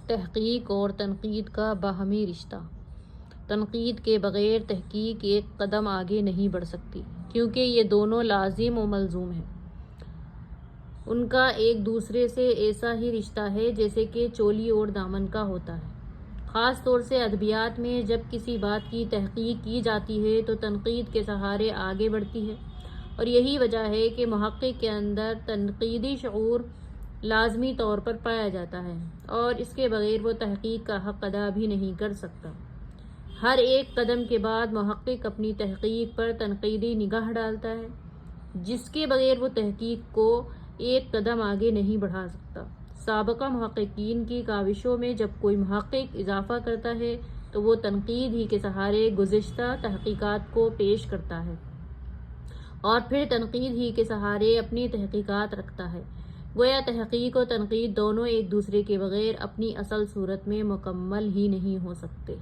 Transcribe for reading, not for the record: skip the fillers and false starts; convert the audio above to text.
تحقیق اور تنقید کا باہمی رشتہ۔ تنقید کے بغیر تحقیق ایک قدم آگے نہیں بڑھ سکتی، کیونکہ یہ دونوں لازم و ملزوم ہیں۔ ان کا ایک دوسرے سے ایسا ہی رشتہ ہے جیسے کہ چولی اور دامن کا ہوتا ہے۔ خاص طور سے ادبیات میں جب کسی بات کی تحقیق کی جاتی ہے تو تنقید کے سہارے آگے بڑھتی ہے، اور یہی وجہ ہے کہ محقق کے اندر تنقیدی شعور لازمی طور پر پایا جاتا ہے، اور اس کے بغیر وہ تحقیق کا حق ادا بھی نہیں کر سکتا۔ ہر ایک قدم کے بعد محقق اپنی تحقیق پر تنقیدی نگاہ ڈالتا ہے، جس کے بغیر وہ تحقیق کو ایک قدم آگے نہیں بڑھا سکتا۔ سابقہ محققین کی کاوشوں میں جب کوئی محقق اضافہ کرتا ہے تو وہ تنقید ہی کے سہارے گزشتہ تحقیقات کو پیش کرتا ہے، اور پھر تنقید ہی کے سہارے اپنی تحقیقات رکھتا ہے۔ گویا تحقیق و تنقید دونوں ایک دوسرے کے بغیر اپنی اصل صورت میں مکمل ہی نہیں ہو سکتے۔